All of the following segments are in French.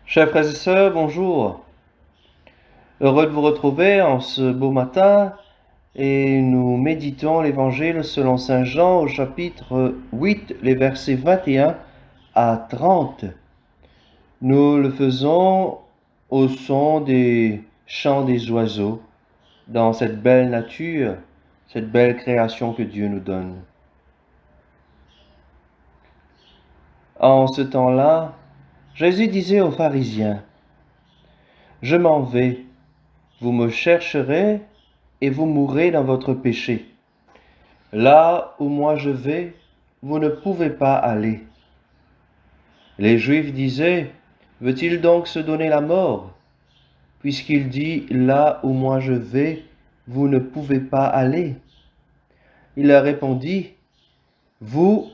Chers frères et sœurs, bonjour. Heureux de vous retrouver en ce beau matin et nous méditons l'Évangile selon Saint Jean au chapitre 8, les versets 21 à 30. Nous le faisons au son des chants des oiseaux dans cette belle nature, cette belle création que Dieu nous donne. En ce temps-là, Jésus disait aux pharisiens, « Je m'en vais, vous me chercherez et vous mourrez dans votre péché. Là où moi je vais, vous ne pouvez pas aller. » Les Juifs disaient, veut-il donc se donner la mort, puisqu'il dit, là où moi je vais, vous ne pouvez pas aller? Il leur répondit, vous,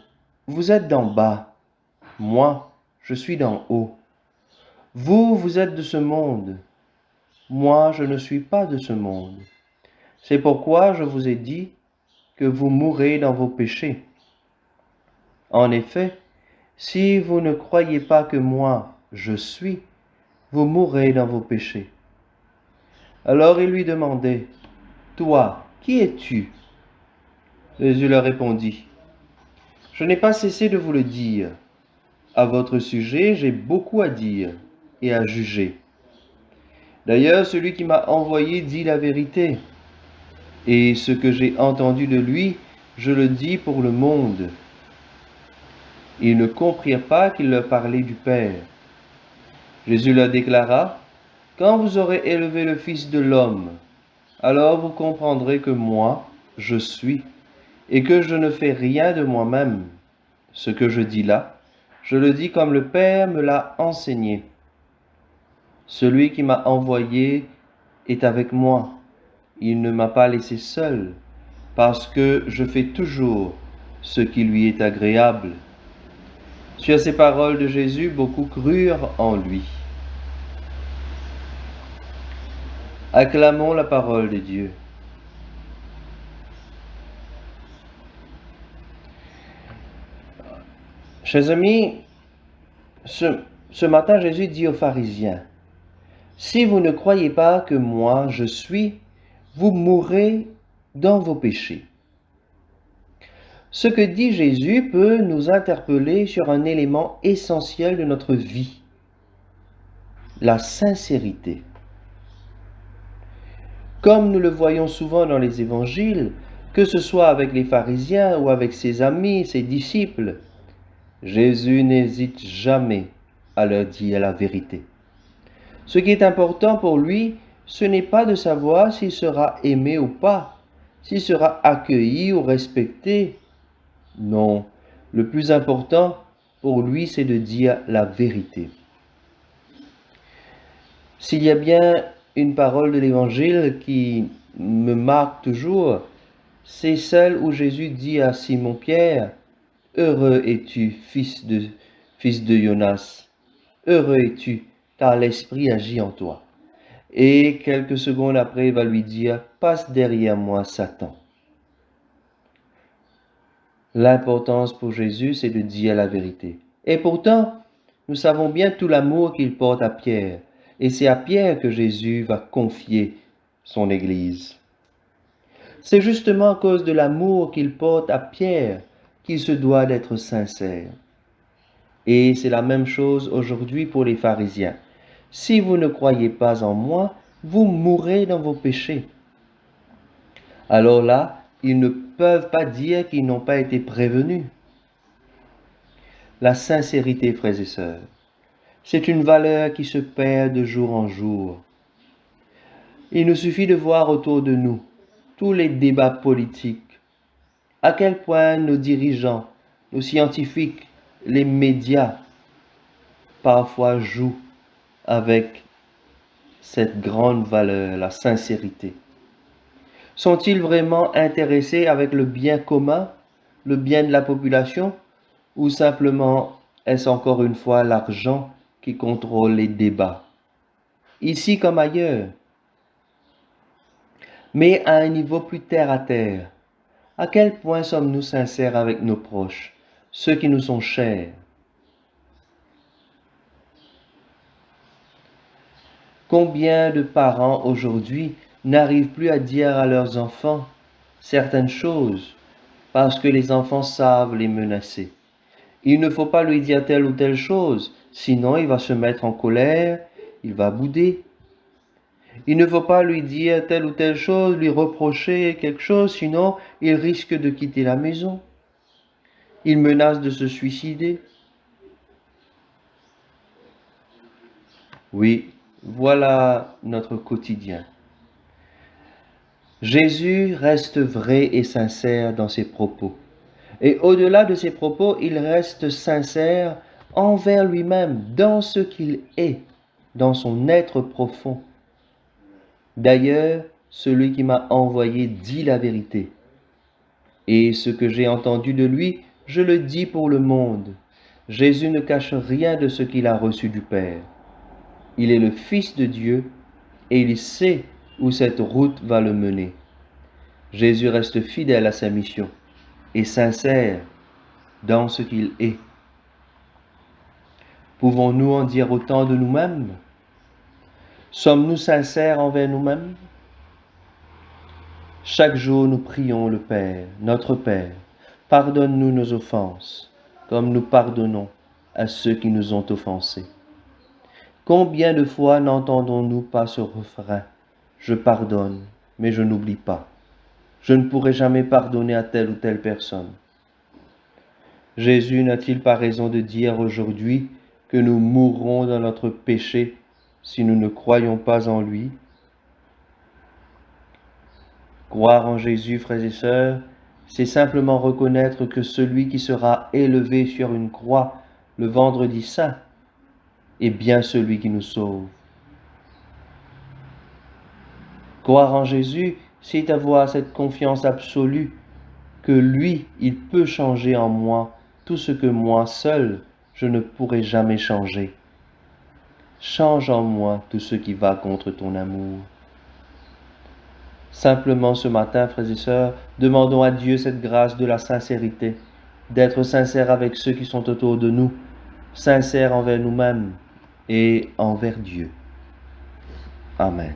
vous êtes d'en bas, moi, je suis d'en haut. Vous, vous êtes de ce monde, moi, je ne suis pas de ce monde. C'est pourquoi je vous ai dit que vous mourrez dans vos péchés. En effet, si vous ne croyez pas que moi, je suis, vous mourrez dans vos péchés. Alors il lui demandait, toi, qui es-tu? Jésus leur répondit, je n'ai pas cessé de vous le dire. À votre sujet, j'ai beaucoup à dire et à juger. D'ailleurs, celui qui m'a envoyé dit la vérité, et ce que j'ai entendu de lui, je le dis pour le monde. Ils ne comprirent pas qu'il leur parlait du Père. Jésus leur déclara, quand vous aurez élevé le Fils de l'homme, alors vous comprendrez que moi, je suis, et que je ne fais rien de moi-même. Ce que je dis là, je le dis comme le Père me l'a enseigné. Celui qui m'a envoyé est avec moi. Il ne m'a pas laissé seul, parce que je fais toujours ce qui lui est agréable. Sur ces paroles de Jésus, beaucoup crurent en lui. Acclamons la parole de Dieu. Chers amis, ce matin, Jésus dit aux pharisiens, « Si vous ne croyez pas que moi, je suis, vous mourrez dans vos péchés. » Ce que dit Jésus peut nous interpeller sur un élément essentiel de notre vie, la sincérité. Comme nous le voyons souvent dans les évangiles, que ce soit avec les pharisiens ou avec ses amis, ses disciples, Jésus n'hésite jamais à leur dire la vérité. Ce qui est important pour lui, ce n'est pas de savoir s'il sera aimé ou pas, s'il sera accueilli ou respecté. Non, le plus important pour lui, c'est de dire la vérité. S'il y a bien une parole de l'Évangile qui me marque toujours, c'est celle où Jésus dit à Simon-Pierre, « Heureux es-tu, fils de Jonas, heureux es-tu, car l'Esprit agit en toi. » Et quelques secondes après, il va lui dire, « Passe derrière moi, Satan. » L'importance pour Jésus, c'est de dire la vérité. Et pourtant, nous savons bien tout l'amour qu'il porte à Pierre. Et c'est à Pierre que Jésus va confier son Église. C'est justement à cause de l'amour qu'il porte à Pierre qu'il se doit d'être sincère. Et c'est la même chose aujourd'hui pour les pharisiens. Si vous ne croyez pas en moi, vous mourrez dans vos péchés. Alors là, ils ne peuvent pas dire qu'ils n'ont pas été prévenus. La sincérité, frères et sœurs, c'est une valeur qui se perd de jour en jour. Il nous suffit de voir autour de nous tous les débats politiques, à quel point nos dirigeants, nos scientifiques, les médias, parfois jouent avec cette grande valeur, la sincérité. Sont-ils vraiment intéressés avec le bien commun, le bien de la population, ou simplement est-ce encore une fois l'argent qui contrôle les débats, ici comme ailleurs? Mais à un niveau plus terre à terre, à quel point sommes-nous sincères avec nos proches, ceux qui nous sont chers? Combien de parents aujourd'hui n'arrivent plus à dire à leurs enfants certaines choses parce que les enfants savent les menacer. Il ne faut pas lui dire telle ou telle chose, sinon il va se mettre en colère, il va bouder. Il ne faut pas lui dire telle ou telle chose, lui reprocher quelque chose, sinon il risque de quitter la maison. Il menace de se suicider. Oui, voilà notre quotidien. Jésus reste vrai et sincère dans ses propos. Et au-delà de ses propos, il reste sincère envers lui-même, dans ce qu'il est, dans son être profond. D'ailleurs, celui qui m'a envoyé dit la vérité. Et ce que j'ai entendu de lui, je le dis pour le monde. Jésus ne cache rien de ce qu'il a reçu du Père. Il est le Fils de Dieu et il sait où cette route va le mener. Jésus reste fidèle à sa mission et sincère dans ce qu'il est. Pouvons-nous en dire autant de nous-mêmes? Sommes-nous sincères envers nous-mêmes? Chaque jour, nous prions le Père, notre Père, pardonne-nous nos offenses, comme nous pardonnons à ceux qui nous ont offensés. Combien de fois n'entendons-nous pas ce refrain? Je pardonne, mais je n'oublie pas. Je ne pourrai jamais pardonner à telle ou telle personne. Jésus n'a-t-il pas raison de dire aujourd'hui que nous mourrons dans notre péché si nous ne croyons pas en lui? Croire en Jésus, frères et sœurs, c'est simplement reconnaître que celui qui sera élevé sur une croix le vendredi saint est bien celui qui nous sauve. Croire en Jésus, c'est avoir cette confiance absolue que lui, il peut changer en moi tout ce que moi seul, je ne pourrai jamais changer. Change en moi tout ce qui va contre ton amour. Simplement ce matin, frères et sœurs, demandons à Dieu cette grâce de la sincérité, d'être sincères avec ceux qui sont autour de nous, sincères envers nous-mêmes et envers Dieu. Amen.